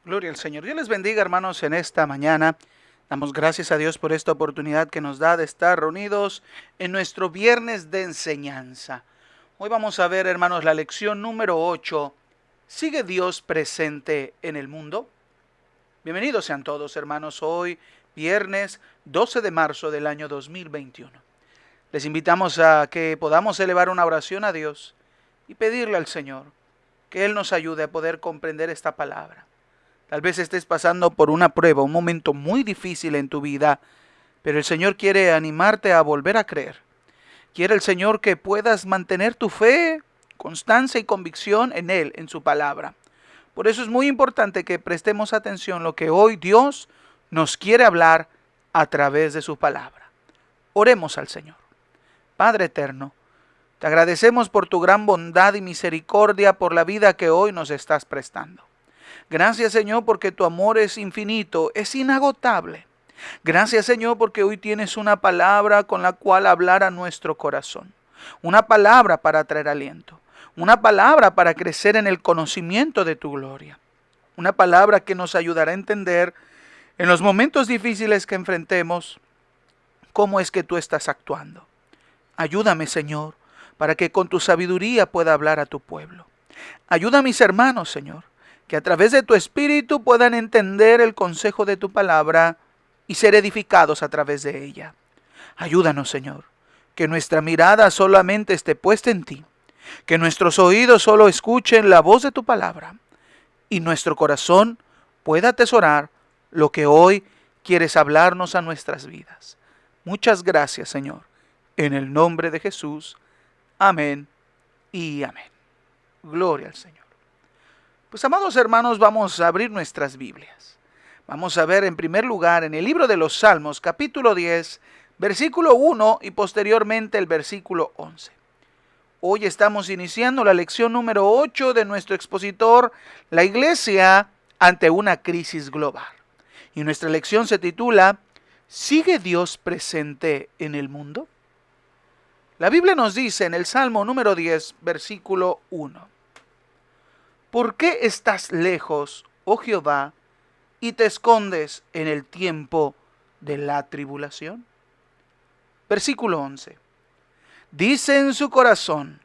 Gloria al Señor. Dios les bendiga, hermanos, en esta mañana. Damos gracias a Dios por esta oportunidad que nos da de estar reunidos en nuestro viernes de enseñanza. Hoy vamos a ver, hermanos, la lección número 8. ¿Sigue Dios presente en el mundo? Bienvenidos sean todos, hermanos, hoy viernes 12 de marzo del año 2021. Les invitamos a que podamos elevar una oración a Dios y pedirle al Señor que Él nos ayude a poder comprender esta palabra. Tal vez estés pasando por una prueba, un momento muy difícil en tu vida, pero el Señor quiere animarte a volver a creer. Quiere el Señor que puedas mantener tu fe, constancia y convicción en Él, en su palabra. Por eso es muy importante que prestemos atención a lo que hoy Dios nos quiere hablar a través de su palabra. Oremos al Señor. Padre eterno, te agradecemos por tu gran bondad y misericordia por la vida que hoy nos estás prestando. Gracias, Señor, porque tu amor es infinito, es inagotable. Gracias, Señor, porque hoy tienes una palabra con la cual hablar a nuestro corazón. Una palabra para traer aliento. Una palabra para crecer en el conocimiento de tu gloria. Una palabra que nos ayudará a entender en los momentos difíciles que enfrentemos cómo es que tú estás actuando. Ayúdame, Señor, para que con tu sabiduría pueda hablar a tu pueblo. Ayuda a mis hermanos, Señor, que a través de tu Espíritu puedan entender el consejo de tu palabra y ser edificados a través de ella. Ayúdanos, Señor, que nuestra mirada solamente esté puesta en ti, que nuestros oídos solo escuchen la voz de tu palabra y nuestro corazón pueda atesorar lo que hoy quieres hablarnos a nuestras vidas. Muchas gracias, Señor, en el nombre de Jesús. Amén y amén. Gloria al Señor. Pues, amados hermanos, vamos a abrir nuestras Biblias. Vamos a ver en primer lugar en el libro de los Salmos, capítulo 10, versículo 1 y posteriormente el versículo 11. Hoy estamos iniciando la lección número 8 de nuestro expositor, La Iglesia ante una crisis global. Y nuestra lección se titula, ¿Sigue Dios presente en el mundo? La Biblia nos dice en el Salmo número 10, versículo 1. ¿Por qué estás lejos, oh Jehová, y te escondes en el tiempo de la tribulación? Versículo 11. Dice en su corazón,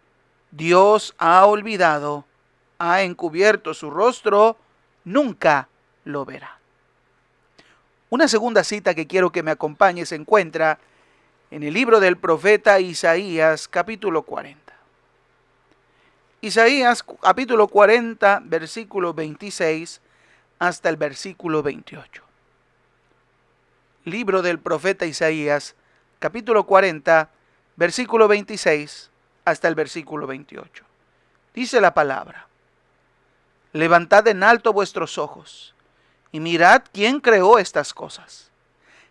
Dios ha olvidado, ha encubierto su rostro, nunca lo verá. Una segunda cita que quiero que me acompañe se encuentra en el libro del profeta Isaías, capítulo 40. Isaías capítulo 40, versículo 26 hasta el versículo 28. Libro del profeta Isaías, capítulo 40, versículo 26 hasta el versículo 28. Dice la palabra: Levantad en alto vuestros ojos y mirad quién creó estas cosas.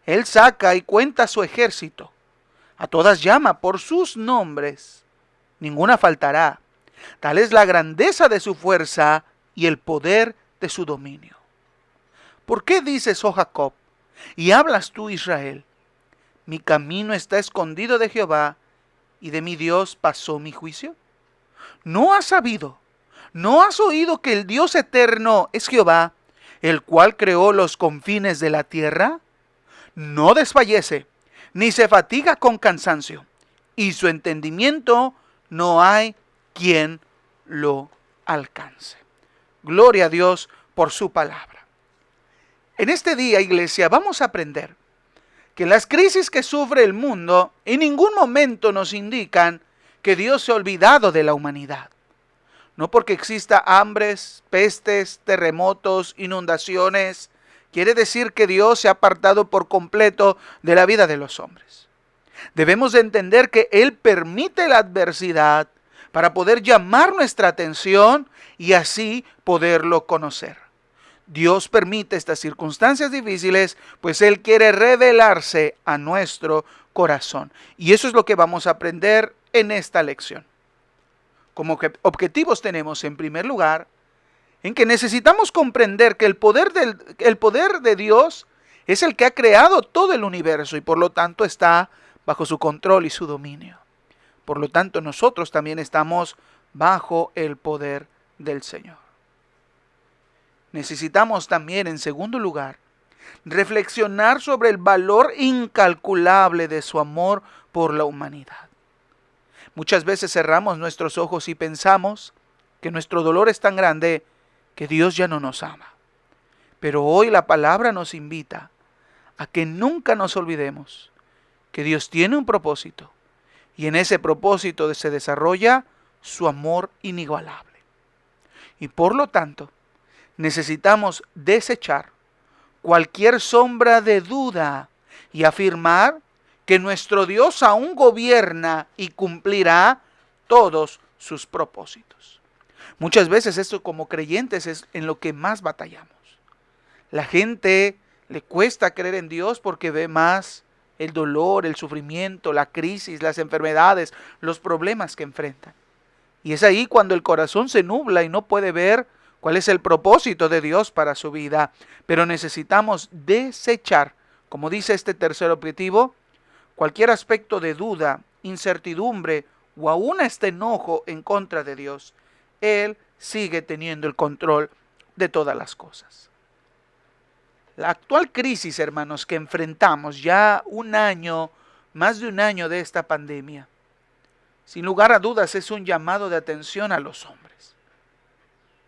Él saca y cuenta su ejército. A todas llama por sus nombres. Ninguna faltará. Tal es la grandeza de su fuerza y el poder de su dominio. ¿Por qué dices, oh Jacob, y hablas tú, Israel? Mi camino está escondido de Jehová, y de mi Dios pasó mi juicio. ¿No has sabido, no has oído que el Dios eterno es Jehová, el cual creó los confines de la tierra? No desfallece, ni se fatiga con cansancio, y su entendimiento no hay quien lo alcance. Gloria a Dios por su palabra. En este día, iglesia, vamos a aprender que las crisis que sufre el mundo en ningún momento nos indican que Dios se ha olvidado de la humanidad. No porque exista hambres, pestes, terremotos, inundaciones, quiere decir que Dios se ha apartado por completo de la vida de los hombres. Debemos de entender que Él permite la adversidad para poder llamar nuestra atención y así poderlo conocer. Dios permite estas circunstancias difíciles, pues Él quiere revelarse a nuestro corazón. Y eso es lo que vamos a aprender en esta lección. Como que objetivos tenemos, en primer lugar, en que necesitamos comprender que el poder de Dios es el que ha creado todo el universo y por lo tanto está bajo su control y su dominio. Por lo tanto, nosotros también estamos bajo el poder del Señor. necesitamos también, en segundo lugar, reflexionar sobre el valor incalculable de su amor por la humanidad. Muchas veces cerramos nuestros ojos y pensamos que nuestro dolor es tan grande que Dios ya no nos ama. Pero hoy la palabra nos invita a que nunca nos olvidemos que Dios tiene un propósito y en ese propósito se desarrolla su amor inigualable. Y por lo tanto, necesitamos desechar cualquier sombra de duda y afirmar que nuestro Dios aún gobierna y cumplirá todos sus propósitos. Muchas veces esto como creyentes es en lo que más batallamos. La gente le cuesta creer en Dios porque ve más el dolor, el sufrimiento, la crisis, las enfermedades, los problemas que enfrentan. Y es ahí cuando el corazón se nubla y no puede ver cuál es el propósito de Dios para su vida. Pero necesitamos desechar, como dice este tercer objetivo, cualquier aspecto de duda, incertidumbre o aún este enojo en contra de Dios. Él sigue teniendo el control de todas las cosas. La actual crisis, hermanos, que enfrentamos ya más de un año de esta pandemia, sin lugar a dudas es un llamado de atención a los hombres.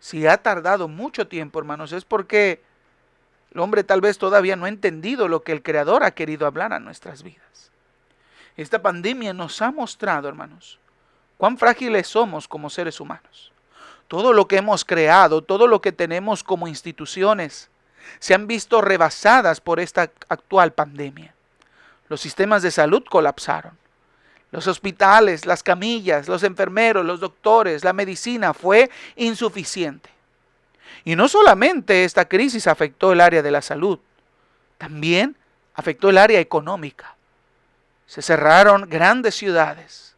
Si ha tardado mucho tiempo, hermanos, es porque el hombre tal vez todavía no ha entendido lo que el Creador ha querido hablar a nuestras vidas. Esta pandemia nos ha mostrado, hermanos, cuán frágiles somos como seres humanos. Todo lo que hemos creado, todo lo que tenemos como instituciones, se han visto rebasadas por esta actual pandemia. Los sistemas de salud colapsaron. Los hospitales, las camillas, los enfermeros, los doctores, la medicina fue insuficiente. Y no solamente esta crisis afectó el área de la salud, también afectó el área económica. Se cerraron grandes ciudades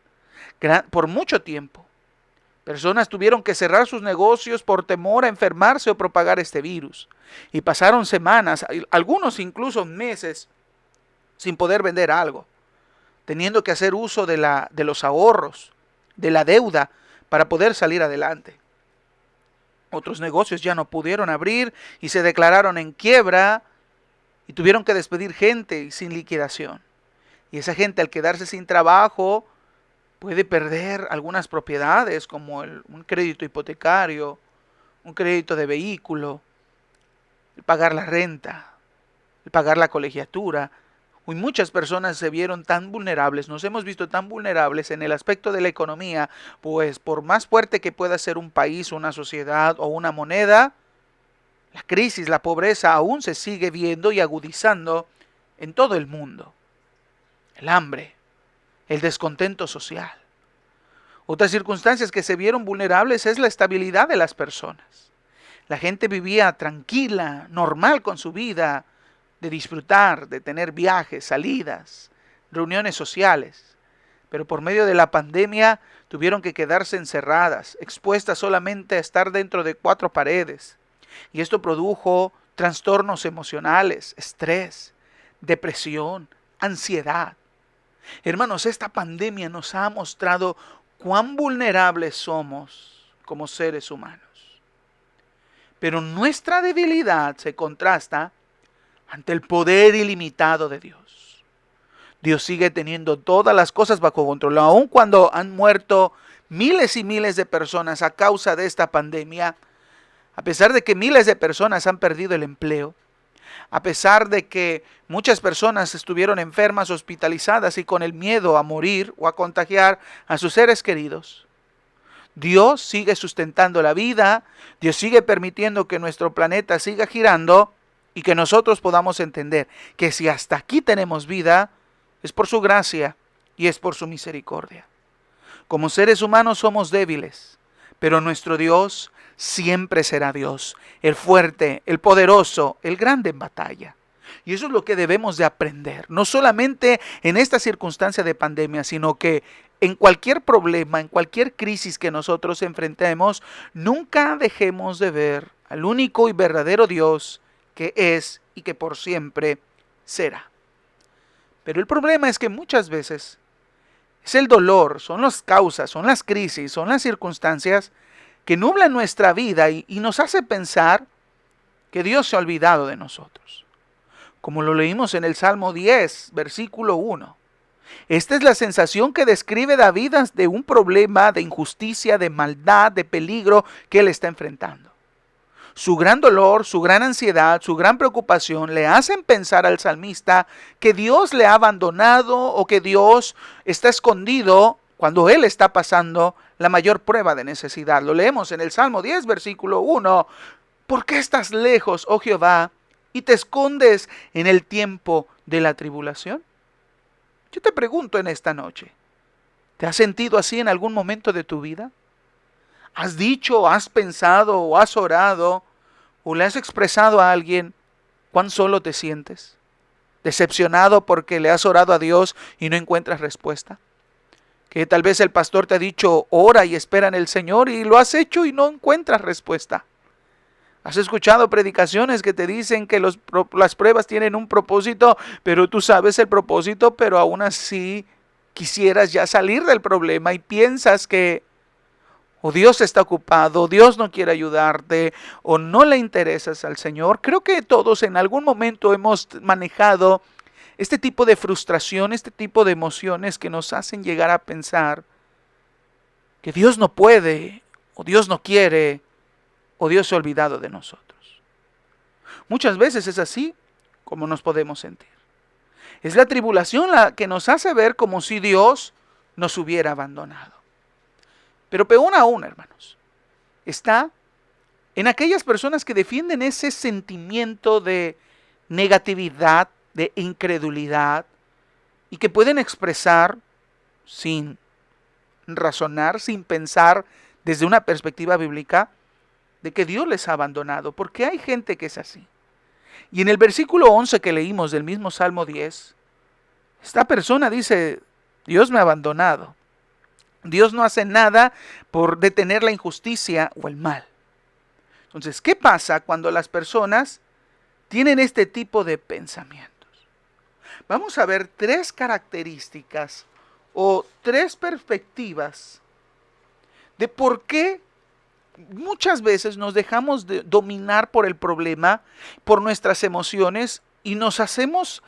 por mucho tiempo. Personas tuvieron que cerrar sus negocios por temor a enfermarse o propagar este virus. Y pasaron semanas, algunos incluso meses, sin poder vender algo, teniendo que hacer uso de los ahorros, de la deuda, para poder salir adelante. Otros negocios ya no pudieron abrir y se declararon en quiebra y tuvieron que despedir gente sin liquidación. Y esa gente, al quedarse sin trabajo, puede perder algunas propiedades como un crédito hipotecario, un crédito de vehículo, el pagar la renta, el pagar la colegiatura. Y muchas personas se vieron tan vulnerables, nos hemos visto tan vulnerables en el aspecto de la economía, pues por más fuerte que pueda ser un país, una sociedad o una moneda, la crisis, la pobreza aún se sigue viendo y agudizando en todo el mundo. El hambre, el descontento social. Otras circunstancias que se vieron vulnerables es la estabilidad de las personas. La gente vivía tranquila, normal con su vida, de disfrutar, de tener viajes, salidas, reuniones sociales. Pero por medio de la pandemia tuvieron que quedarse encerradas, expuestas solamente a estar dentro de 4 paredes. Y esto produjo trastornos emocionales, estrés, depresión, ansiedad. Hermanos, esta pandemia nos ha mostrado cuán vulnerables somos como seres humanos. Pero nuestra debilidad se contrasta ante el poder ilimitado de Dios. Dios sigue teniendo todas las cosas bajo control, aun cuando han muerto miles y miles de personas a causa de esta pandemia, a pesar de que miles de personas han perdido el empleo, a pesar de que muchas personas estuvieron enfermas, hospitalizadas y con el miedo a morir o a contagiar a sus seres queridos. Dios sigue sustentando la vida, Dios sigue permitiendo que nuestro planeta siga girando y que nosotros podamos entender que si hasta aquí tenemos vida, es por su gracia y es por su misericordia. Como seres humanos somos débiles, pero nuestro Dios siempre será Dios, el fuerte, el poderoso, el grande en batalla. Y eso es lo que debemos de aprender, no solamente en esta circunstancia de pandemia, sino que en cualquier problema, en cualquier crisis que nosotros enfrentemos, nunca dejemos de ver al único y verdadero Dios que es y que por siempre será. Pero el problema es que muchas veces es el dolor, son las causas, son las crisis, son las circunstancias que nublan nuestra vida y nos hace pensar que Dios se ha olvidado de nosotros. Como lo leímos en el Salmo 10, versículo 1. Esta es la sensación que describe David de un problema de injusticia, de maldad, de peligro que él está enfrentando. Su gran dolor, su gran ansiedad, su gran preocupación le hacen pensar al salmista que Dios le ha abandonado o que Dios está escondido cuando él está pasando la mayor prueba de necesidad. Lo leemos en el Salmo 10, versículo 1. ¿Por qué estás lejos, oh Jehová, y te escondes en el tiempo de la tribulación? Yo te pregunto en esta noche, ¿te has sentido así en algún momento de tu vida? ¿Has dicho, has pensado o has orado o le has expresado a alguien cuán solo te sientes? ¿Decepcionado porque le has orado a Dios y no encuentras respuesta? Que tal vez el pastor te ha dicho, ora y espera en el Señor, y lo has hecho y no encuentras respuesta. ¿Has escuchado predicaciones que te dicen que las pruebas tienen un propósito, pero tú sabes el propósito, pero aún así quisieras ya salir del problema y piensas que o Dios está ocupado, Dios no quiere ayudarte, o no le interesas al Señor? Creo que todos en algún momento hemos manejado este tipo de frustración, este tipo de emociones que nos hacen llegar a pensar que Dios no puede, o Dios no quiere, o Dios se ha olvidado de nosotros. Muchas veces es así como nos podemos sentir. Es la tribulación la que nos hace ver como si Dios nos hubiera abandonado. Pero peor aún, hermanos, está en aquellas personas que defienden ese sentimiento de negatividad, de incredulidad, y que pueden expresar sin razonar, sin pensar desde una perspectiva bíblica, de que Dios les ha abandonado, porque hay gente que es así. Y en el versículo 11 que leímos del mismo Salmo 10, esta persona dice, Dios me ha abandonado. Dios no hace nada por detener la injusticia o el mal. Entonces, ¿qué pasa cuando las personas tienen este tipo de pensamientos? Vamos a ver tres características o tres perspectivas de por qué muchas veces nos dejamos de dominar por el problema, por nuestras emociones, y nos hacemos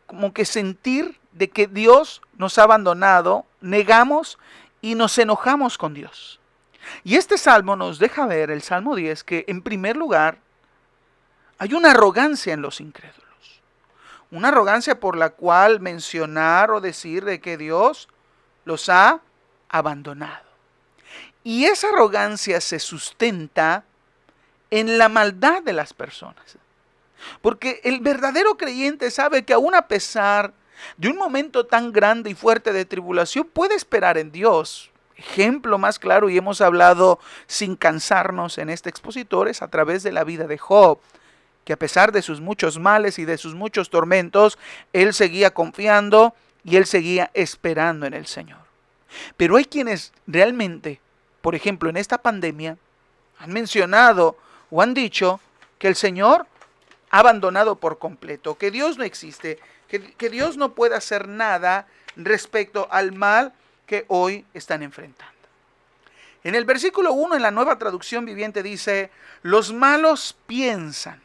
como que sentir de que Dios nos ha abandonado, negamos y nos enojamos con Dios. Y este salmo nos deja ver, el Salmo 10, que en primer lugar hay una arrogancia en los incrédulos. Una arrogancia por la cual mencionar o decir de que Dios los ha abandonado. Y esa arrogancia se sustenta en la maldad de las personas. Porque el verdadero creyente sabe que aún a pesar de un momento tan grande y fuerte de tribulación, puede esperar en Dios. Ejemplo más claro, y hemos hablado sin cansarnos en este expositor, es a través de la vida de Job, que a pesar de sus muchos males y de sus muchos tormentos, él seguía confiando y él seguía esperando en el Señor. Pero hay quienes realmente, por ejemplo, en esta pandemia, han mencionado o han dicho que el Señor ha abandonado por completo, que Dios no existe, que Dios no puede hacer nada respecto al mal que hoy están enfrentando. En el versículo 1 en la Nueva Traducción Viviente dice, los malos piensan.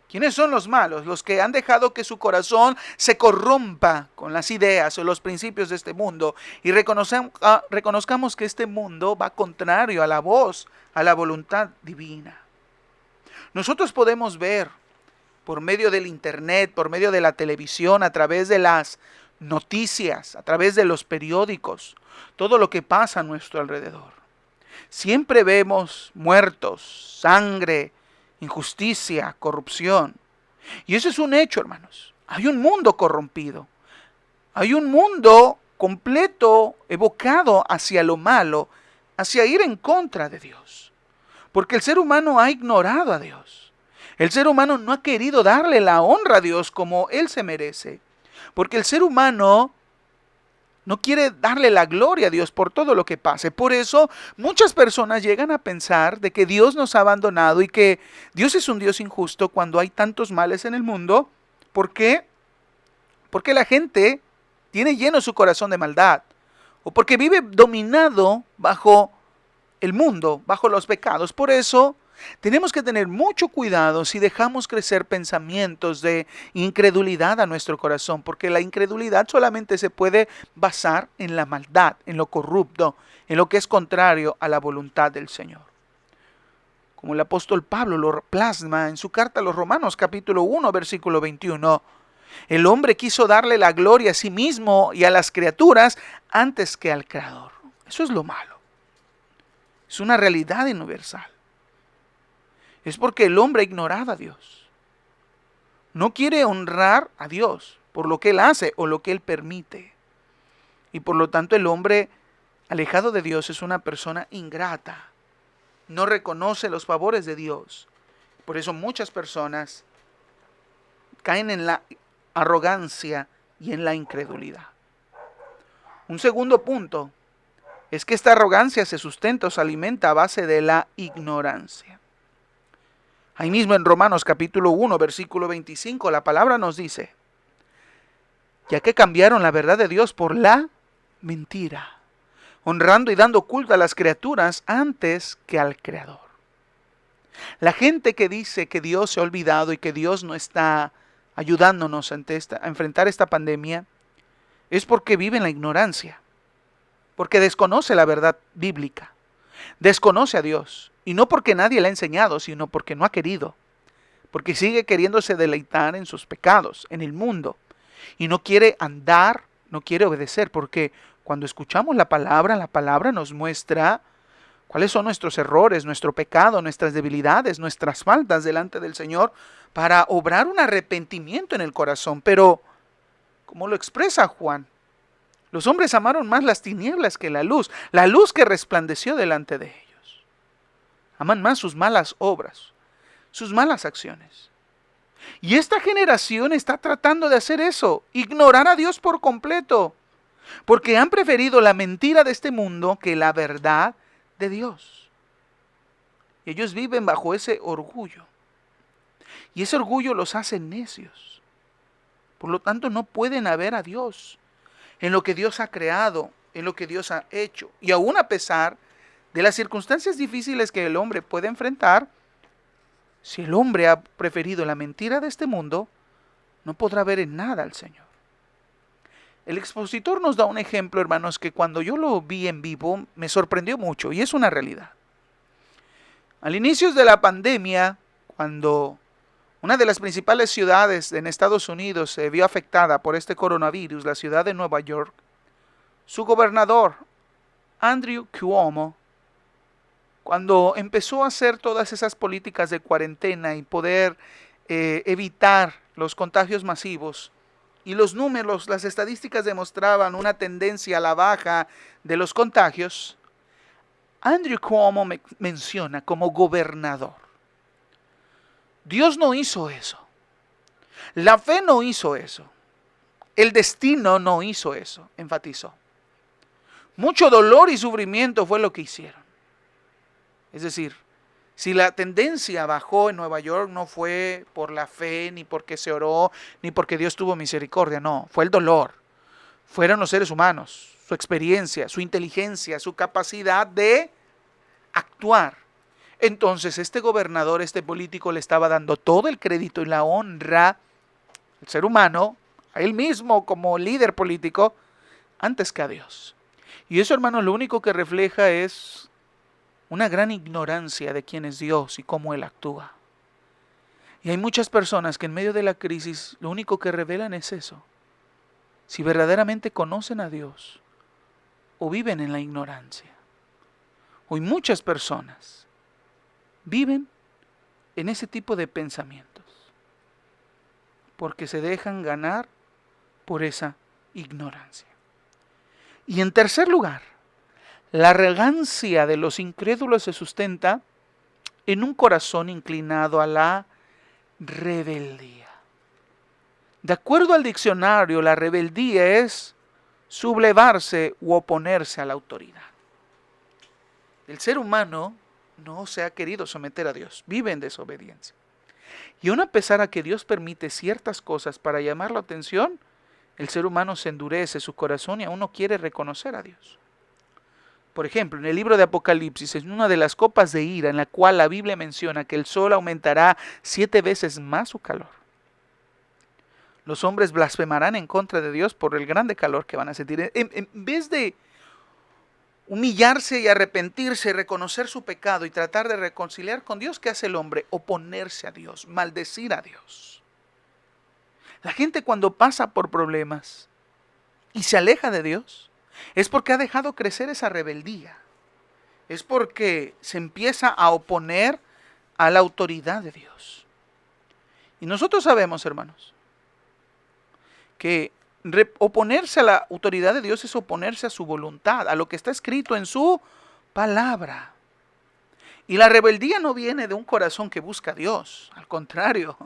¿Quiénes son los malos? Los que han dejado que su corazón se corrompa con las ideas o los principios de este mundo, y reconozcamos que este mundo va contrario a la voz, a la voluntad divina. Nosotros podemos ver por medio del internet, por medio de la televisión, a través de las noticias, a través de los periódicos, todo lo que pasa a nuestro alrededor. Siempre vemos muertos, sangre, injusticia, corrupción. Y eso es un hecho, hermanos. Hay un mundo corrompido. Hay un mundo completo, evocado hacia lo malo, hacia ir en contra de Dios. Porque el ser humano ha ignorado a Dios. El ser humano no ha querido darle la honra a Dios como Él se merece. Porque el ser humano no quiere darle la gloria a Dios por todo lo que pase. Por eso muchas personas llegan a pensar de que Dios nos ha abandonado y que Dios es un Dios injusto cuando hay tantos males en el mundo. ¿Por qué? Porque la gente tiene lleno su corazón de maldad. O porque vive dominado bajo el mundo, bajo los pecados. Por eso Tenemos que tener mucho cuidado si dejamos crecer pensamientos de incredulidad a nuestro corazón, porque la incredulidad solamente se puede basar en la maldad, en lo corrupto, en lo que es contrario a la voluntad del Señor. Como el apóstol Pablo lo plasma en su carta a los Romanos capítulo 1 versículo 21. El hombre quiso darle la gloria a sí mismo y a las criaturas antes que al Creador. Eso es lo malo. Es una realidad universal. Es porque el hombre ha ignorado a Dios. No quiere honrar a Dios por lo que Él hace o lo que Él permite. Y por lo tanto el hombre alejado de Dios es una persona ingrata. No reconoce los favores de Dios. Por eso muchas personas caen en la arrogancia y en la incredulidad. Un segundo punto es que esta arrogancia se sustenta o se alimenta a base de la ignorancia. Ahí mismo en Romanos capítulo 1, versículo 25, la palabra nos dice, ya que cambiaron la verdad de Dios por la mentira, honrando y dando culto a las criaturas antes que al Creador. La gente que dice que Dios se ha olvidado y que Dios no está ayudándonos a enfrentar esta pandemia, es porque vive en la ignorancia, porque desconoce la verdad bíblica, desconoce a Dios, y no porque nadie le ha enseñado, sino porque no ha querido, porque sigue queriéndose deleitar en sus pecados, en el mundo, y no quiere andar, no quiere obedecer, porque cuando escuchamos la palabra nos muestra cuáles son nuestros errores, nuestro pecado, nuestras debilidades, nuestras faltas delante del Señor, para obrar un arrepentimiento en el corazón. Pero, como lo expresa Juan, los hombres amaron más las tinieblas que la luz que resplandeció delante de ellos. Aman más sus malas obras, sus malas acciones. Y esta generación está tratando de hacer eso, ignorar a Dios por completo, porque han preferido la mentira de este mundo que la verdad de Dios. Ellos viven bajo ese orgullo. Y ese orgullo los hace necios. Por lo tanto, no pueden ver a Dios en lo que Dios ha creado, en lo que Dios ha hecho. Y aún a pesar de las circunstancias difíciles que el hombre puede enfrentar, si el hombre ha preferido la mentira de este mundo, no podrá ver en nada al Señor. El expositor nos da un ejemplo, hermanos, que cuando yo lo vi en vivo me sorprendió mucho, y es una realidad. Al inicio de la pandemia, cuando una de las principales ciudades en Estados Unidos se vio afectada por este coronavirus, la ciudad de Nueva York, su gobernador, Andrew Cuomo, cuando empezó a hacer todas esas políticas de cuarentena y poder evitar los contagios masivos, y los números, las estadísticas demostraban una tendencia a la baja de los contagios, Andrew Cuomo menciona como gobernador: Dios no hizo eso, la fe no hizo eso, el destino no hizo eso, enfatizó. Mucho dolor y sufrimiento fue lo que hicieron. Es decir, si la tendencia bajó en Nueva York no fue por la fe, ni porque se oró, ni porque Dios tuvo misericordia, no, fue el dolor. Fueron los seres humanos, su experiencia, su inteligencia, su capacidad de actuar. Entonces este gobernador, este político le estaba dando todo el crédito y la honra al ser humano, a él mismo como líder político, antes que a Dios. Y eso, hermanos, lo único que refleja es una gran ignorancia de quién es Dios y cómo Él actúa. Y hay muchas personas que en medio de la crisis lo único que revelan es eso: si verdaderamente conocen a Dios o viven en la ignorancia. Hoy muchas personas viven en ese tipo de pensamientos porque se dejan ganar por esa ignorancia. Y en tercer lugar, la arrogancia de los incrédulos se sustenta en un corazón inclinado a la rebeldía. De acuerdo al diccionario, la rebeldía es sublevarse u oponerse a la autoridad. El ser humano no se ha querido someter a Dios, vive en desobediencia. Y aun a pesar a que Dios permite ciertas cosas para llamar la atención, el ser humano se endurece su corazón y aún no quiere reconocer a Dios. Por ejemplo, en el libro de Apocalipsis, en una de las copas de ira en la cual la Biblia menciona que el sol aumentará 7 veces más su calor. Los hombres blasfemarán en contra de Dios por el grande calor que van a sentir. En vez de humillarse y arrepentirse, reconocer su pecado y tratar de reconciliar con Dios, ¿qué hace el hombre? Oponerse a Dios, maldecir a Dios. La gente cuando pasa por problemas y se aleja de Dios, es porque ha dejado crecer esa rebeldía. Es porque se empieza a oponer a la autoridad de Dios. Y nosotros sabemos, hermanos, que oponerse a la autoridad de Dios es oponerse a su voluntad, a lo que está escrito en su palabra. Y la rebeldía no viene de un corazón que busca a Dios, al contrario.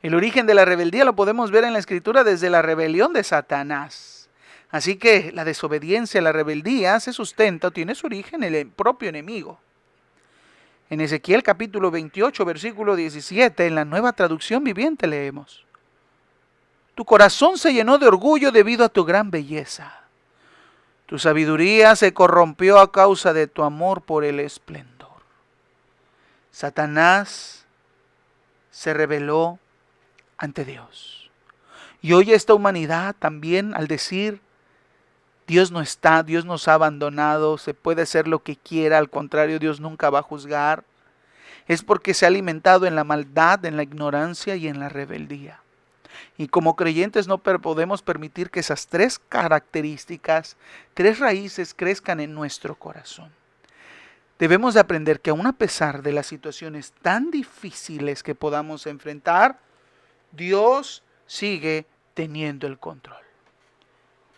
El origen de la rebeldía lo podemos ver en la Escritura desde la rebelión de Satanás. Así que la desobediencia, la rebeldía se sustenta o tiene su origen en el propio enemigo. En Ezequiel capítulo 28, versículo 17, en la Nueva Traducción Viviente leemos: tu corazón se llenó de orgullo debido a tu gran belleza. Tu sabiduría se corrompió a causa de tu amor por el esplendor. Satanás se rebeló ante Dios. Y hoy esta humanidad también, al decir Dios no está, Dios nos ha abandonado, se puede hacer lo que quiera, al contrario, Dios nunca va a juzgar, es porque se ha alimentado en la maldad, en la ignorancia y en la rebeldía. Y como creyentes no podemos permitir que esas 3 características, 3 raíces crezcan en nuestro corazón. Debemos de aprender que aun a pesar de las situaciones tan difíciles que podamos enfrentar, Dios sigue teniendo el control.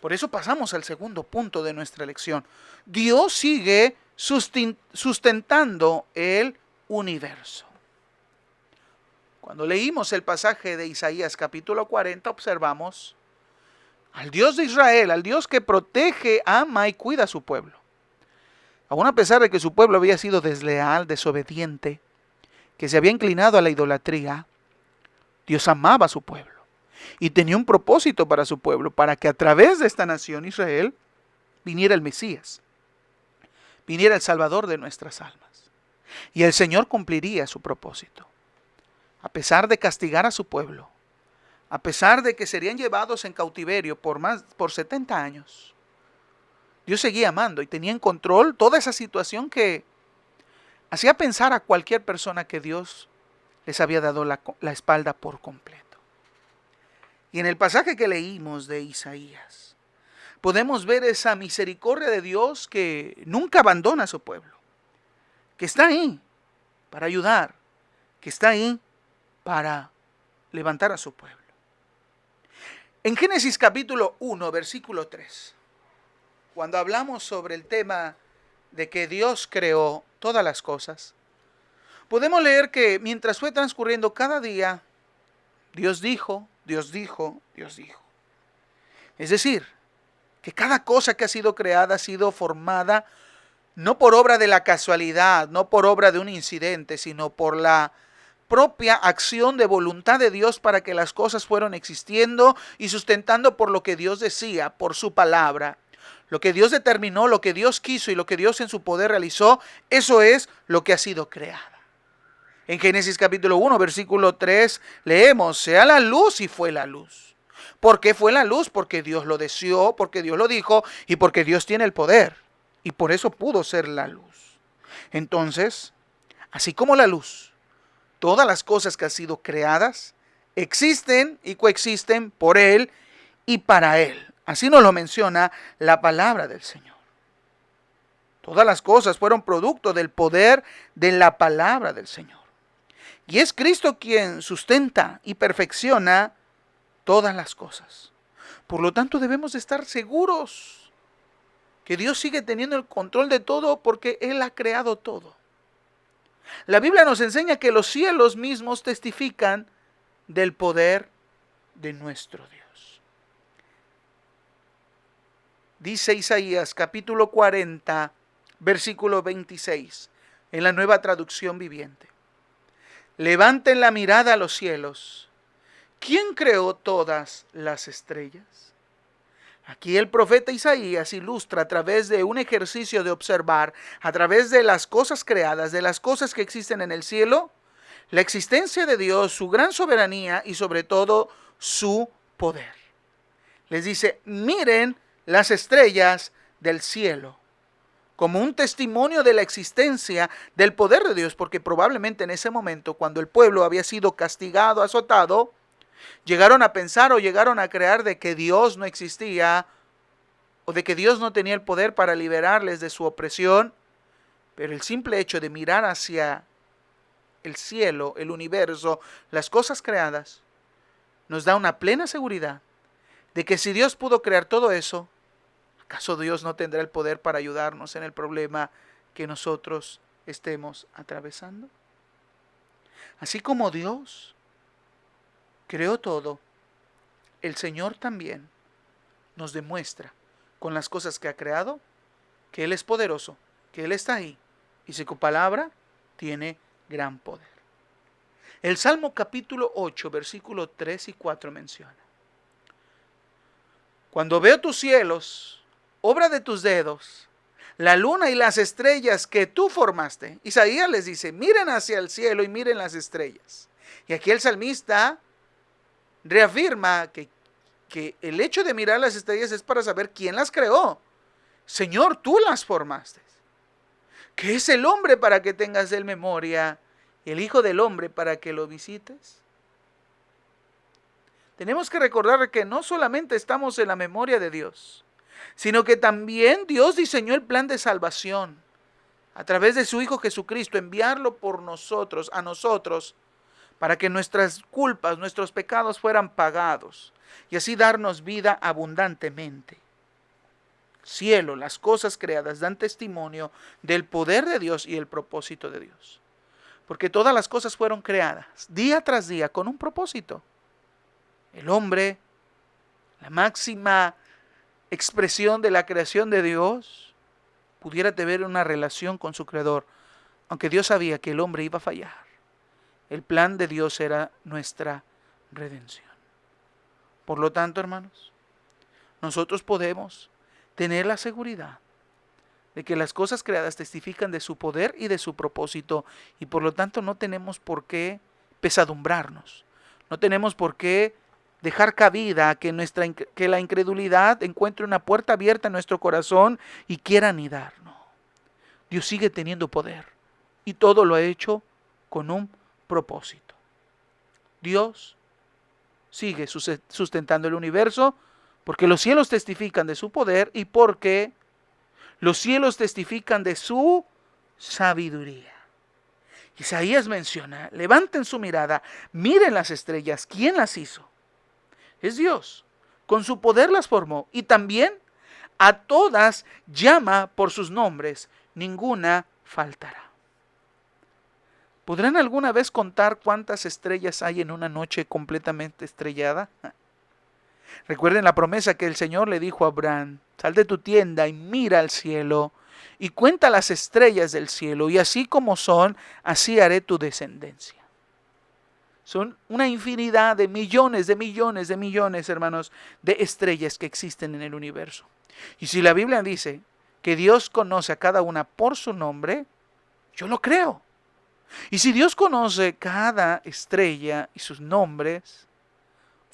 Por eso pasamos al segundo punto de nuestra lección. Dios sigue sustentando el universo. Cuando leímos el pasaje de Isaías capítulo 40, observamos al Dios de Israel, al Dios que protege, ama y cuida a su pueblo. Aun a pesar de que su pueblo había sido desleal, desobediente, que se había inclinado a la idolatría, Dios amaba a su pueblo y tenía un propósito para su pueblo, para que a través de esta nación Israel viniera el Mesías, viniera el Salvador de nuestras almas. Y el Señor cumpliría su propósito. A pesar de castigar a su pueblo, a pesar de que serían llevados en cautiverio por 70 años, Dios seguía amando y tenía en control toda esa situación que hacía pensar a cualquier persona que Dios les había dado la espalda por completo. Y en el pasaje que leímos de Isaías, podemos ver esa misericordia de Dios que nunca abandona a su pueblo, que está ahí para ayudar, que está ahí para levantar a su pueblo. En Génesis capítulo 1, versículo 3, cuando hablamos sobre el tema de que Dios creó todas las cosas, podemos leer que mientras fue transcurriendo cada día, Dios dijo, Dios dijo, Dios dijo. Es decir, que cada cosa que ha sido creada ha sido formada no por obra de la casualidad, no por obra de un incidente, sino por la propia acción de voluntad de Dios para que las cosas fueron existiendo y sustentando por lo que Dios decía, por su palabra. Lo que Dios determinó, lo que Dios quiso y lo que Dios en su poder realizó, eso es lo que ha sido creada. En Génesis capítulo 1, versículo 3, leemos, sea la luz y fue la luz. ¿Por qué fue la luz? Porque Dios lo deseó, porque Dios lo dijo y porque Dios tiene el poder. Y por eso pudo ser la luz. Entonces, así como la luz, todas las cosas que han sido creadas existen y coexisten por Él y para Él. Así nos lo menciona la palabra del Señor. Todas las cosas fueron producto del poder de la palabra del Señor. Y es Cristo quien sustenta y perfecciona todas las cosas. Por lo tanto, debemos de estar seguros que Dios sigue teniendo el control de todo porque Él ha creado todo. La Biblia nos enseña que los cielos mismos testifican del poder de nuestro Dios. Dice Isaías capítulo 40, versículo 26, en la Nueva Traducción Viviente. Levanten la mirada a los cielos. ¿Quién creó todas las estrellas? Aquí el profeta Isaías ilustra a través de un ejercicio de observar, a través de las cosas creadas, de las cosas que existen en el cielo, la existencia de Dios, su gran soberanía y sobre todo su poder. Les dice, miren las estrellas del cielo, como un testimonio de la existencia del poder de Dios, porque probablemente en ese momento, cuando el pueblo había sido castigado, azotado, llegaron a pensar o llegaron a creer de que Dios no existía o de que Dios no tenía el poder para liberarles de su opresión, pero el simple hecho de mirar hacia el cielo, el universo, las cosas creadas, nos da una plena seguridad de que si Dios pudo crear todo eso, ¿acaso Dios no tendrá el poder para ayudarnos en el problema que nosotros estemos atravesando? Así como Dios creó todo, el Señor también nos demuestra con las cosas que ha creado que Él es poderoso, que Él está ahí y su palabra tiene gran poder. El Salmo capítulo 8, versículo 3 y 4 menciona: cuando veo tus cielos, obra de tus dedos, la luna y las estrellas que tú formaste. Isaías les dice, miren hacia el cielo y miren las estrellas. Y aquí el salmista reafirma que el hecho de mirar las estrellas es para saber quién las creó. Señor, tú las formaste. ¿Qué es el hombre para que tengas de él memoria? ¿Y el hijo del hombre para que lo visites? Tenemos que recordar que no solamente estamos en la memoria de Dios, sino que también Dios diseñó el plan de salvación a través de su Hijo Jesucristo, enviarlo por nosotros, a nosotros, para que nuestras culpas, nuestros pecados fueran pagados y así darnos vida abundantemente. Cielo, las cosas creadas dan testimonio del poder de Dios y el propósito de Dios. Porque todas las cosas fueron creadas día tras día con un propósito. El hombre, la máxima expresión de la creación de Dios, pudiera tener una relación con su creador, aunque Dios sabía que el hombre iba a fallar. El plan de Dios era nuestra redención. Por lo tanto, hermanos, nosotros podemos tener la seguridad de que las cosas creadas testifican de su poder y de su propósito, y por lo tanto no tenemos por qué pesadumbrarnos, no tenemos por qué dejar cabida a que la incredulidad encuentre una puerta abierta en nuestro corazón y quiera anidar. No. Dios sigue teniendo poder y todo lo ha hecho con un propósito. Dios sigue sustentando el universo porque los cielos testifican de su poder y porque los cielos testifican de su sabiduría. Isaías menciona, levanten su mirada, miren las estrellas, ¿quién las hizo? Es Dios. Con su poder las formó y también a todas llama por sus nombres, ninguna faltará. ¿Podrán alguna vez contar cuántas estrellas hay en una noche completamente estrellada? Recuerden la promesa que el Señor le dijo a Abraham: sal de tu tienda y mira al cielo y cuenta las estrellas del cielo, y así como son, así haré tu descendencia. Son una infinidad de millones, de millones, de millones, hermanos, de estrellas que existen en el universo. Y si la Biblia dice que Dios conoce a cada una por su nombre, yo lo creo. Y si Dios conoce cada estrella y sus nombres,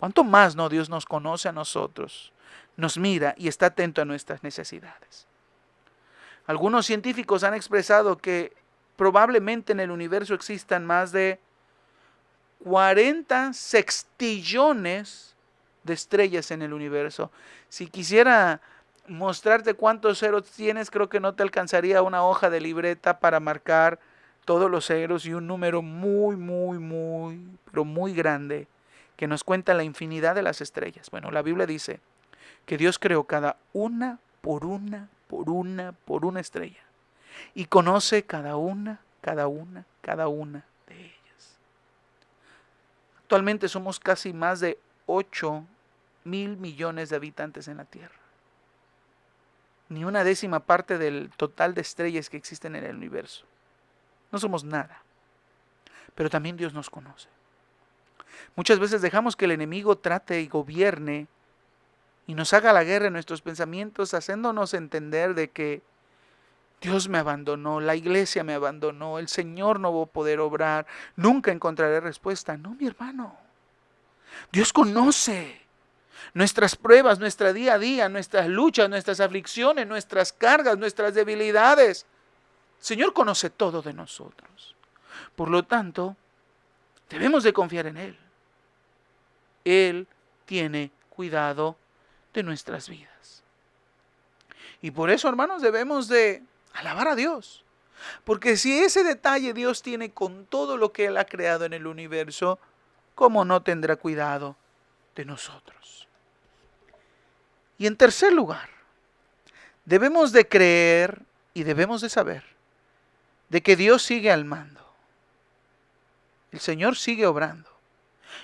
¿cuánto más no Dios nos conoce a nosotros? Nos mira y está atento a nuestras necesidades. Algunos científicos han expresado que probablemente en el universo existan más de 40 sextillones de estrellas en el universo. Si quisiera mostrarte cuántos ceros tienes, creo que no te alcanzaría una hoja de libreta para marcar todos los ceros y un número pero muy grande que nos cuenta la infinidad de las estrellas. Bueno, la Biblia dice que Dios creó cada una por una estrella y conoce cada una de ellas. Actualmente somos casi más de 8,000 millones de habitantes en la Tierra. Ni una décima parte del total de estrellas que existen en el universo. No somos nada. Pero también Dios nos conoce. Muchas veces dejamos que el enemigo trate y gobierne y nos haga la guerra en nuestros pensamientos, haciéndonos entender de que Dios me abandonó, la iglesia me abandonó, el Señor no va a poder obrar, nunca encontraré respuesta. No, mi hermano. Dios conoce nuestras pruebas, nuestra día a día, nuestras luchas, nuestras aflicciones, nuestras cargas, nuestras debilidades. El Señor conoce todo de nosotros. Por lo tanto, debemos de confiar en Él. Él tiene cuidado de nuestras vidas. Y por eso, hermanos, debemos de alabar a Dios. Porque si ese detalle Dios tiene con todo lo que Él ha creado en el universo, ¿cómo no tendrá cuidado de nosotros? Y en tercer lugar, debemos de creer y debemos de saber de que Dios sigue al mando. El Señor sigue obrando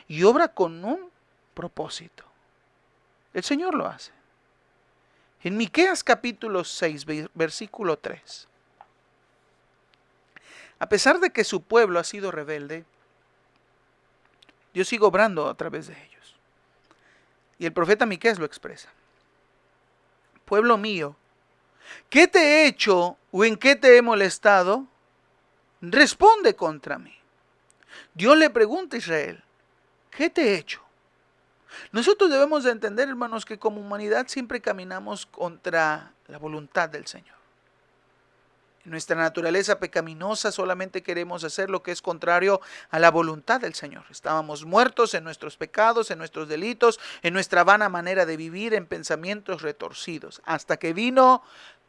y obra con un propósito. El Señor lo hace. En Miqueas capítulo 6, versículo 3. A pesar de que su pueblo ha sido rebelde, Dios sigue obrando a través de ellos. Y el profeta Miqueas lo expresa. Pueblo mío, ¿qué te he hecho o en qué te he molestado? Responde contra mí. Dios le pregunta a Israel, ¿qué te he hecho? Nosotros debemos de entender, hermanos, que como humanidad siempre caminamos contra la voluntad del Señor. En nuestra naturaleza pecaminosa solamente queremos hacer lo que es contrario a la voluntad del Señor. Estábamos muertos en nuestros pecados, en nuestros delitos, en nuestra vana manera de vivir, en pensamientos retorcidos. Hasta que vino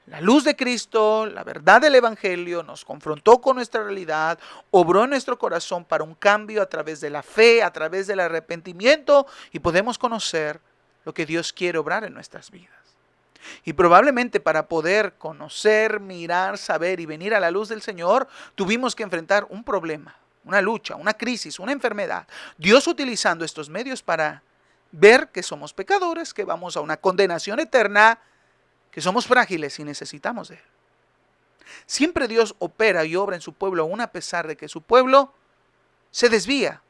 la luz de Cristo, la verdad del Evangelio, nos confrontó con nuestra realidad, obró en nuestro corazón para un cambio a través de la fe, a través del arrepentimiento, y podemos conocer lo que Dios quiere obrar en nuestras vidas. Y probablemente para poder conocer, mirar, saber y venir a la luz del Señor, tuvimos que enfrentar un problema, una lucha, una crisis, una enfermedad. Dios utilizando estos medios para ver que somos pecadores, que vamos a una condenación eterna, que somos frágiles y necesitamos de Él. Siempre Dios opera y obra en su pueblo, aún a pesar de que su pueblo se desvía,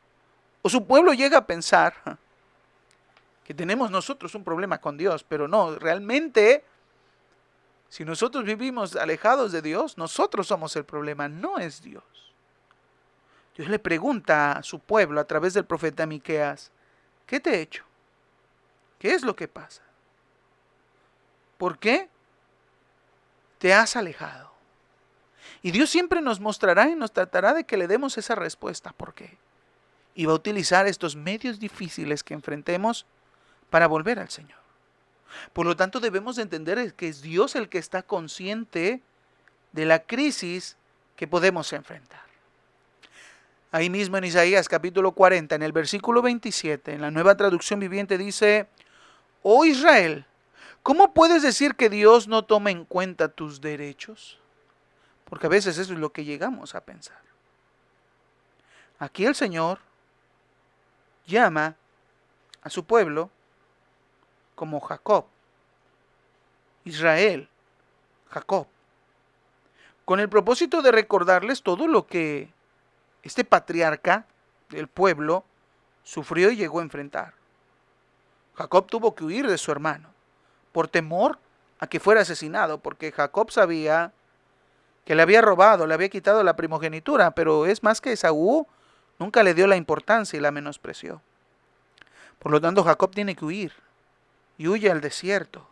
o su pueblo llega a pensar que tenemos nosotros un problema con Dios, pero no, realmente, si nosotros vivimos alejados de Dios, nosotros somos el problema, no es Dios. Dios le pregunta a su pueblo a través del profeta Miqueas, ¿qué te he hecho? ¿Qué es lo que pasa? ¿Por qué te has alejado? Y Dios siempre nos mostrará y nos tratará de que le demos esa respuesta. ¿Por qué? Y va a utilizar estos medios difíciles que enfrentemos para volver al Señor. Por lo tanto, debemos entender que es Dios el que está consciente de la crisis que podemos enfrentar. Ahí mismo en Isaías capítulo 40, en el versículo 27, en la Nueva Traducción Viviente dice, oh Israel, ¿cómo puedes decir que Dios no toma en cuenta tus derechos? Porque a veces eso es lo que llegamos a pensar. Aquí el Señor llama a su pueblo como Jacob, Israel, Jacob, con el propósito de recordarles todo lo que este patriarca del pueblo sufrió y llegó a enfrentar. Jacob tuvo que huir de su hermano por temor a que fuera asesinado, porque Jacob sabía que le había robado, le había quitado la primogenitura, pero es más que Esaú nunca le dio la importancia y la menospreció. Por lo tanto, Jacob tiene que huir y huye al desierto.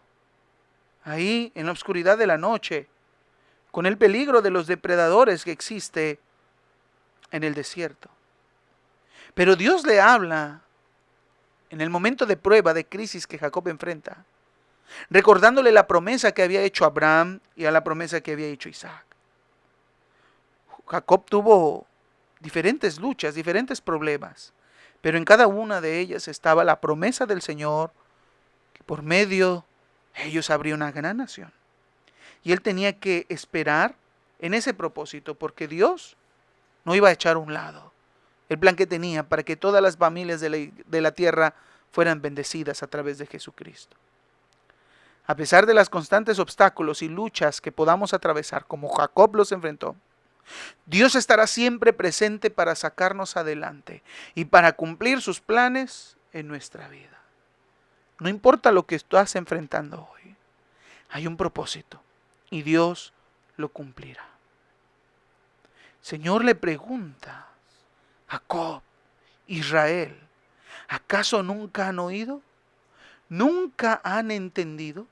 Ahí, en la oscuridad de la noche, con el peligro de los depredadores que existe en el desierto. Pero Dios le habla en el momento de prueba, de crisis que Jacob enfrenta, recordándole la promesa que había hecho Abraham y a la promesa que había hecho Isaac. Jacob tuvo diferentes luchas, diferentes problemas, pero en cada una de ellas estaba la promesa del Señor, que por medio de ellos habría una gran nación. Y él tenía que esperar en ese propósito, porque Dios no iba a echar a un lado el plan que tenía para que todas las familias de la tierra fueran bendecidas a través de Jesucristo. A pesar de los constantes obstáculos y luchas que podamos atravesar, como Jacob los enfrentó, Dios estará siempre presente para sacarnos adelante y para cumplir sus planes en nuestra vida. No importa lo que estás enfrentando hoy, hay un propósito y Dios lo cumplirá. Señor le pregunta a Jacob, Israel, ¿acaso nunca han oído? ¿Nunca han entendido?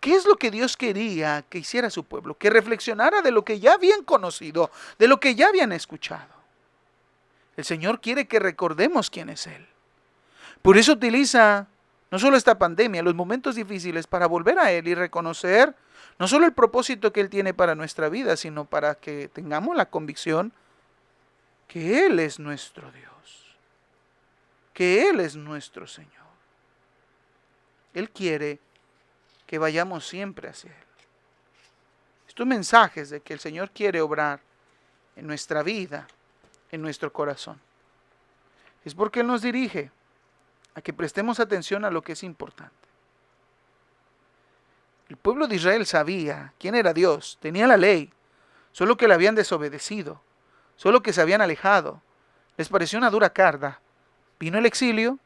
¿Qué es lo que Dios quería que hiciera su pueblo? Que reflexionara de lo que ya habían conocido, de lo que ya habían escuchado. El Señor quiere que recordemos quién es Él. Por eso utiliza no solo esta pandemia, los momentos difíciles para volver a Él y reconocer no solo el propósito que Él tiene para nuestra vida, sino para que tengamos la convicción que Él es nuestro Dios, que Él es nuestro Señor. Él quiere que vayamos siempre hacia Él. Estos mensajes de que el Señor quiere obrar en nuestra vida, en nuestro corazón, es porque Él nos dirige a que prestemos atención a lo que es importante. El pueblo de Israel sabía quién era Dios, tenía la ley, solo que la habían desobedecido, solo que se habían alejado. Les pareció una dura carga. Vino el exilio,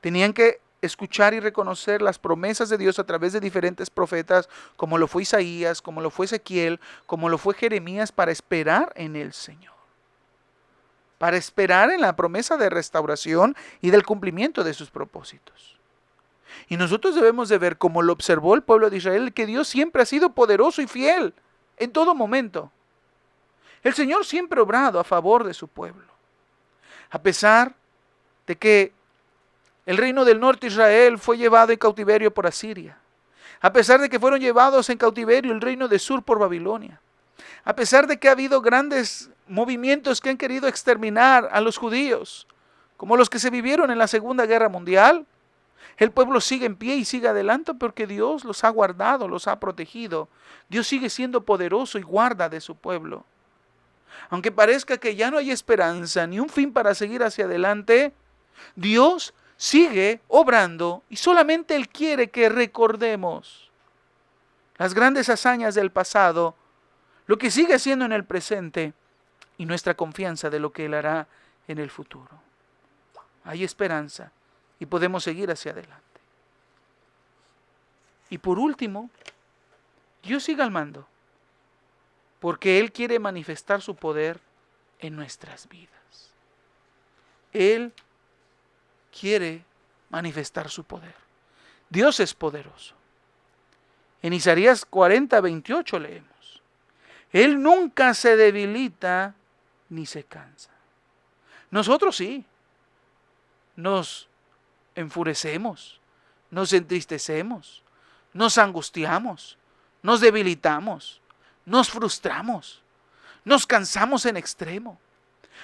tenían que escuchar y reconocer las promesas de Dios a través de diferentes profetas, como lo fue Isaías, como lo fue Ezequiel, como lo fue Jeremías, para esperar en el Señor, para esperar en la promesa de restauración y del cumplimiento de sus propósitos. Y nosotros debemos de ver, como lo observó el pueblo de Israel, que Dios siempre ha sido poderoso y fiel en todo momento. El Señor siempre ha obrado a favor de su pueblo. A pesar de que el reino del norte de Israel fue llevado en cautiverio por Asiria. A pesar de que fueron llevados en cautiverio el reino del sur por Babilonia. A pesar de que ha habido grandes movimientos que han querido exterminar a los judíos, como los que se vivieron en la Segunda Guerra Mundial, el pueblo sigue en pie y sigue adelante porque Dios los ha guardado, los ha protegido. Dios sigue siendo poderoso y guarda de su pueblo. Aunque parezca que ya no hay esperanza ni un fin para seguir hacia adelante, Dios sigue obrando y solamente Él quiere que recordemos las grandes hazañas del pasado, lo que sigue haciendo en el presente y nuestra confianza de lo que Él hará en el futuro. Hay esperanza y podemos seguir hacia adelante. Y por último, Dios sigue al mando, porque Él quiere manifestar su poder en nuestras vidas. Él quiere manifestar su poder. Dios es poderoso. En Isaías 40:28 leemos: Él nunca se debilita ni se cansa. Nosotros sí, nos enfurecemos, nos entristecemos, nos angustiamos, nos debilitamos, nos frustramos, nos cansamos en extremo.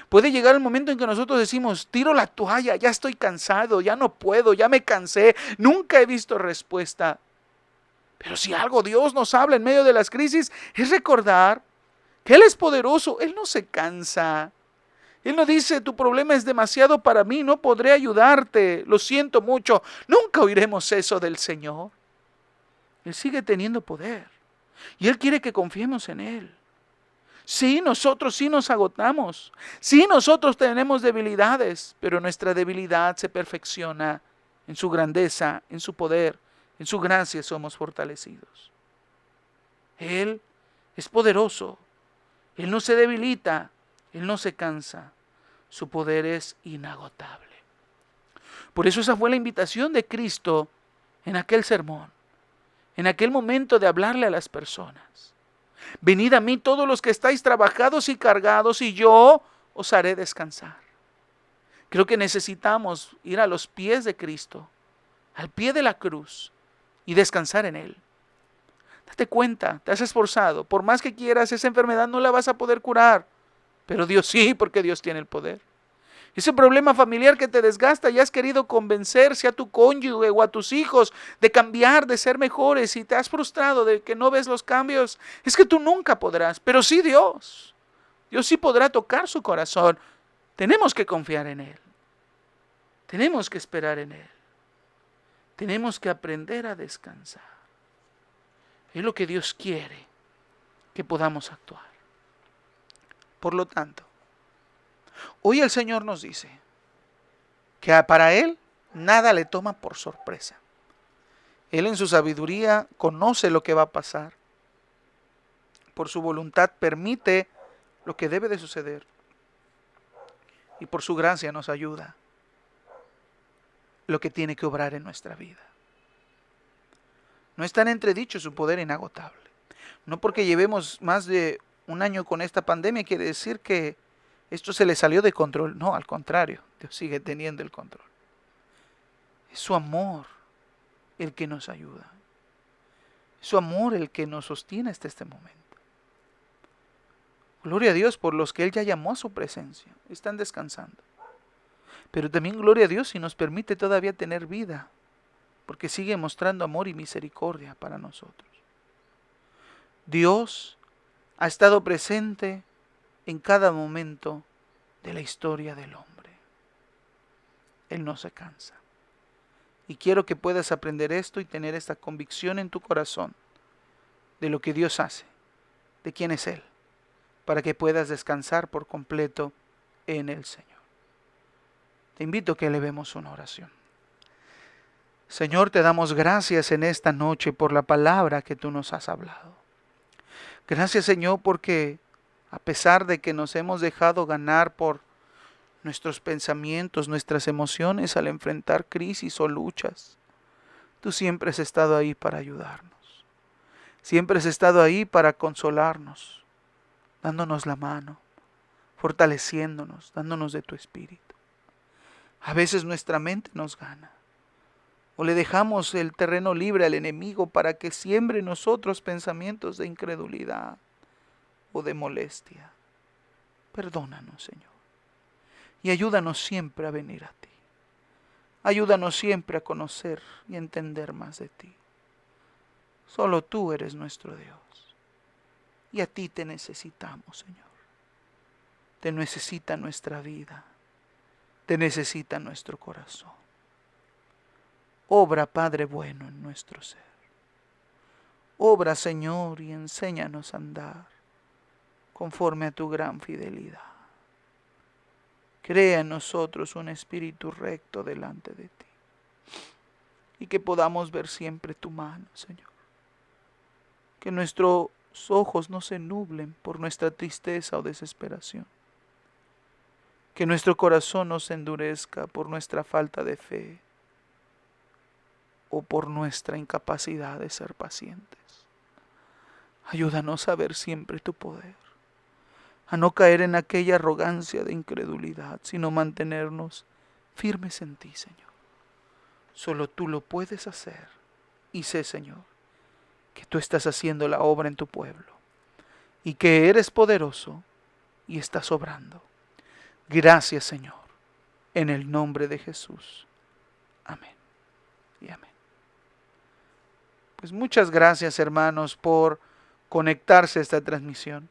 Puede llegar el momento en que nosotros decimos: tiro la toalla, ya estoy cansado, ya no puedo, ya me cansé, nunca he visto respuesta. Pero si algo Dios nos habla en medio de las crisis, es recordar que Él es poderoso, Él no se cansa. Él no dice: tu problema es demasiado para mí, no podré ayudarte, lo siento mucho. Nunca oiremos eso del Señor. Él sigue teniendo poder y Él quiere que confiemos en Él. Sí, nosotros sí nos agotamos, sí, nosotros tenemos debilidades, pero nuestra debilidad se perfecciona en su grandeza, en su poder, en su gracia somos fortalecidos. Él es poderoso, Él no se debilita, Él no se cansa, su poder es inagotable. Por eso esa fue la invitación de Cristo en aquel sermón, en aquel momento de hablarle a las personas. Venid a mí todos los que estáis trabajados y cargados, y yo os haré descansar. Creo que necesitamos ir a los pies de Cristo, al pie de la cruz, y descansar en Él. Date cuenta, te has esforzado. Por más que quieras, esa enfermedad no la vas a poder curar. Pero Dios sí, porque Dios tiene el poder. Ese problema familiar que te desgasta y has querido convencer, sea a tu cónyuge o a tus hijos, de cambiar, de ser mejores, y te has frustrado de que no ves los cambios, es que tú nunca podrás, pero sí Dios. Dios sí podrá tocar su corazón. Tenemos que confiar en Él. Tenemos que esperar en Él. Tenemos que aprender a descansar. Es lo que Dios quiere, que podamos actuar. Por lo tanto, hoy el Señor nos dice que para Él Nada le toma por sorpresa. Él en su sabiduría conoce lo que va a pasar. Por su voluntad permite lo que debe de suceder. Y por su gracia nos ayuda lo que tiene que obrar en nuestra vida. No está en entredicho su poder inagotable. No porque llevemos más de un año con esta pandemia quiere decir que esto se le salió de control. No, al contrario, Dios sigue teniendo el control. Es su amor el que nos ayuda. Es su amor el que nos sostiene hasta este momento. Gloria a Dios por los que Él ya llamó a su presencia. Están descansando. Pero también gloria a Dios si nos permite todavía tener vida, porque sigue mostrando amor y misericordia para nosotros. Dios ha estado presente en cada momento de la historia del hombre. Él no se cansa. Y quiero que puedas aprender esto y tener esta convicción en tu corazón de lo que Dios hace, de quién es Él, para que puedas descansar por completo en el Señor. Te invito a que elevemos una oración. Señor, te damos gracias en esta noche por la palabra que tú nos has hablado. Gracias, Señor, porque a pesar de que nos hemos dejado ganar por nuestros pensamientos, nuestras emociones al enfrentar crisis o luchas, tú siempre has estado ahí para ayudarnos. Siempre has estado ahí para consolarnos, dándonos la mano, fortaleciéndonos, dándonos de tu espíritu. A veces nuestra mente nos gana, o le dejamos el terreno libre al enemigo para que siembre en nosotros pensamientos de incredulidad o de molestia. Perdónanos, Señor, y ayúdanos siempre a venir a ti. Ayúdanos siempre a conocer y entender más de ti. Solo tú eres nuestro Dios, y a ti te necesitamos, Señor. Te necesita nuestra vida, te necesita nuestro corazón. Obra, Padre bueno, en nuestro ser. Obra, Señor, y enséñanos a andar conforme a tu gran fidelidad. Crea en nosotros un espíritu recto delante de ti, y que podamos ver siempre tu mano, Señor. Que nuestros ojos no se nublen por nuestra tristeza o desesperación. Que nuestro corazón no se endurezca por nuestra falta de fe o por nuestra incapacidad de ser pacientes. Ayúdanos a ver siempre tu poder, a no caer en aquella arrogancia de incredulidad, sino mantenernos firmes en ti, Señor. Solo tú lo puedes hacer, y sé, Señor, que tú estás haciendo la obra en tu pueblo, y que eres poderoso y estás obrando. Gracias, Señor, en el nombre de Jesús. Amén y amén. Pues muchas gracias, hermanos, por conectarse a esta transmisión,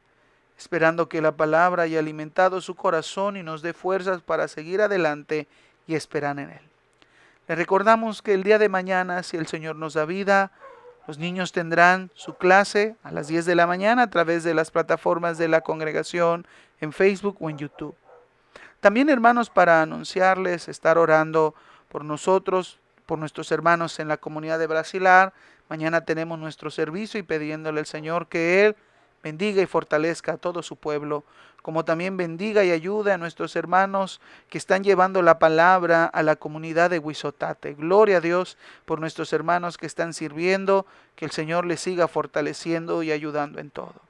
esperando que la palabra haya alimentado su corazón y nos dé fuerzas para seguir adelante y esperar en Él. Les recordamos que el día de mañana, si el Señor nos da vida, los niños tendrán su clase a las 10 de la mañana a través de las plataformas de la congregación en Facebook o en YouTube. También, hermanos, para anunciarles, estar orando por nosotros, por nuestros hermanos en la comunidad de Brasilar. Mañana tenemos nuestro servicio y pidiéndole al Señor que Él bendiga y fortalezca a todo su pueblo, como también bendiga y ayude a nuestros hermanos que están llevando la palabra a la comunidad de Huizotate. Gloria a Dios por nuestros hermanos que están sirviendo, que el Señor les siga fortaleciendo y ayudando en todo.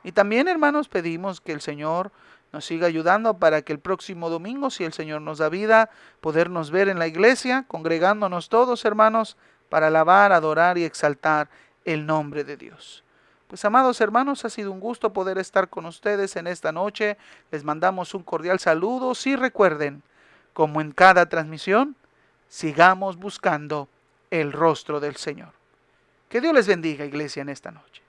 Y también, hermanos, pedimos que el Señor nos siga ayudando para que el próximo domingo, si el Señor nos da vida, podernos ver en la iglesia, congregándonos todos, hermanos, para alabar, adorar y exaltar el nombre de Dios. Pues, amados hermanos, ha sido un gusto poder estar con ustedes en esta noche. Les mandamos un cordial saludo. Sí, recuerden, como en cada transmisión, sigamos buscando el rostro del Señor. Que Dios les bendiga, iglesia, en esta noche.